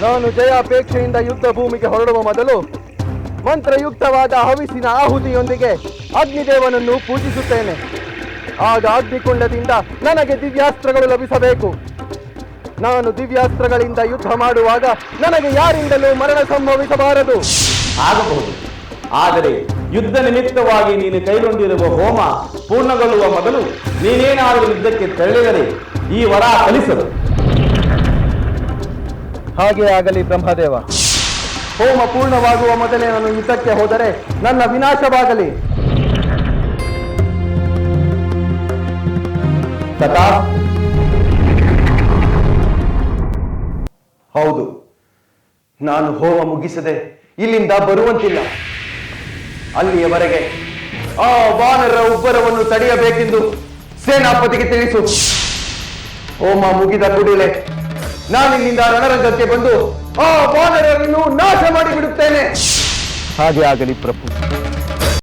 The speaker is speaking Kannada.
ನಾನು ಜಯಾಪೇಕ್ಷೆಯಿಂದ ಯುದ್ಧ ಭೂಮಿಗೆ ಹೊರಡುವ ಮೊದಲು ಮಂತ್ರಯುಕ್ತವಾದ ಹವಿಸಿನ ಆಹುತಿಯೊಂದಿಗೆ ಅಗ್ನಿದೇವನನ್ನು ಪೂಜಿಸುತ್ತೇನೆ. ಆಗ ಅಗ್ನಿಕುಂಡದಿಂದ ನನಗೆ ದಿವ್ಯಾಸ್ತ್ರಗಳು ಲಭಿಸಬೇಕು. ನಾನು ದಿವ್ಯಾಸ್ತ್ರಗಳಿಂದ ಯುದ್ಧ ಮಾಡುವಾಗ ನನಗೆ ಯಾರಿಂದಲೂ ಮರಣ ಸಂಭವಿಸಬಾರದು. ಆಗಬಹುದು, ಆದರೆ ಯುದ್ಧ ನಿಮಿತ್ತವಾಗಿ ನೀನು ಕೈಗೊಂಡಿರುವ ಹೋಮ ಪೂರ್ಣಗೊಳ್ಳುವ ಮೊದಲು ನೀನೇನಾದರೂ ಯುದ್ಧಕ್ಕೆ ತೆರಳಿದರೆ ಈ ವರ ಫಲಿಸದು. ಹಾಗೆ ಆಗಲಿ ಬ್ರಹ್ಮದೇವ. ಹೋಮ ಪೂರ್ಣವಾಗುವ ಮೊದಲೇ ನಾನು ಯುದ್ಧಕ್ಕೆ ಹೋದರೆ ನನ್ನ ವಿನಾಶವಾಗಲಿ. ತಥಾ. ಹೌದು, ನಾನು ಹೋಮ ಮುಗಿಸದೆ ಇಲ್ಲಿಂದ ಬರುವಂತಿಲ್ಲ. ಅಲ್ಲಿಯವರೆಗೆ ಆ ವಾನರ ಉಬ್ಬರವನ್ನು ತಡೆಯಬೇಕೆಂದು ಸೇನಾಪತಿಗೆ ತಿಳಿಸು. ಹೋಮ ಮುಗಿದ ಕೂಡಲೇ ನಾನಿಲ್ಲಿಂದ ರಣರಂಗಕ್ಕೆ ಬಂದು ಆ ವಾನರನ್ನು ನಾಶ ಮಾಡಿಬಿಡುತ್ತೇನೆ. ಹಾಗೆ ಆಗಲಿ ಪ್ರಭು.